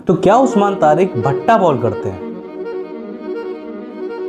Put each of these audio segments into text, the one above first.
तो क्या उस्मान तारिक भट्टा बॉल करते हैं?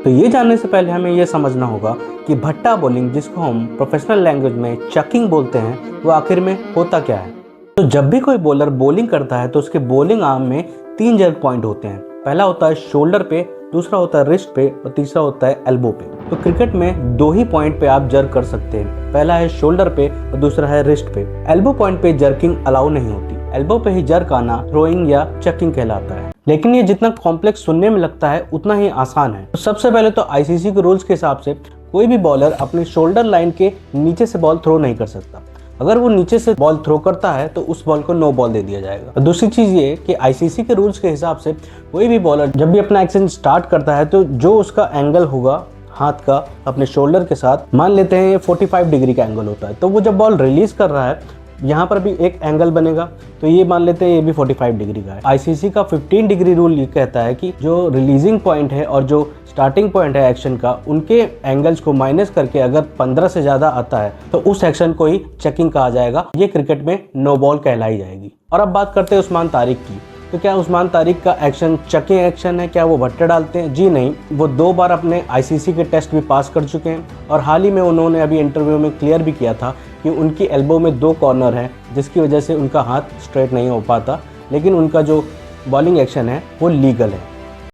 तो ये जानने से पहले हमें यह समझना होगा कि भट्टा बॉलिंग, जिसको हम प्रोफेशनल लैंग्वेज में चकिंग बोलते हैं, वो आखिर में होता क्या है। तो जब भी कोई बॉलर बॉलिंग करता है तो उसके बॉलिंग आर्म में 3 जर्क पॉइंट होते हैं। पहला होता है शोल्डर पे, दूसरा होता है रिस्ट पे और तीसरा होता है एल्बो पे। तो क्रिकेट में 2 ही पॉइंट पे आप जर्क कर सकते हैं, पहला है शोल्डर पे और दूसरा है रिस्ट पे। एल्बो पॉइंट पे जर्किंग अलाउ नहीं होती। एल्बो पे ही जर्क आना थ्रोइंग या चकिंग कहलाता है। लेकिन ये जितना कॉम्प्लेक्स सुनने में लगता है उतना ही आसान है। तो सबसे पहले तो आईसीसी के रूल्स के हिसाब से कोई भी बॉलर अपनी शोल्डर लाइन के नीचे से बॉल थ्रो नहीं कर सकता। अगर वो नीचे से बॉल थ्रो करता है तो उस बॉल को नो बॉल दे दिया जाएगा। और दूसरी चीज ये कि आईसीसी के रूल्स के हिसाब से कोई भी बॉलर जब भी अपना एक्शन स्टार्ट करता है तो जो उसका एंगल होगा हाथ का अपने शोल्डर के साथ, मान लेते हैं 45 डिग्री का एंगल होता है, तो वो जब बॉल रिलीज कर रहा है यहाँ पर भी एक एंगल बनेगा, तो ये मान लेते हैं ये भी 45 डिग्री का है। आईसीसी का 15 डिग्री रूल ये कहता है कि जो रिलीजिंग पॉइंट है और जो स्टार्टिंग पॉइंट है एक्शन का, उनके एंगल्स को माइनस करके अगर 15 से ज़्यादा आता है तो उस एक्शन को ही चेकिंग कहा जाएगा। ये क्रिकेट में नो बॉल कहलाई जाएगी। और अब बात करते हैं उस्मान तारिक की। तो क्या उस्मान तारिक का एक्शन चकिंग एक्शन है? क्या वो भट्टे डालते हैं? जी नहीं, वो 2 बार अपने आईसीसी के टेस्ट भी पास कर चुके हैं और हाल ही में उन्होंने अभी इंटरव्यू में क्लियर भी किया था कि उनकी एल्बो में 2 कॉर्नर हैं, जिसकी वजह से उनका हाथ स्ट्रेट नहीं हो पाता, लेकिन उनका जो बॉलिंग एक्शन है वो लीगल है।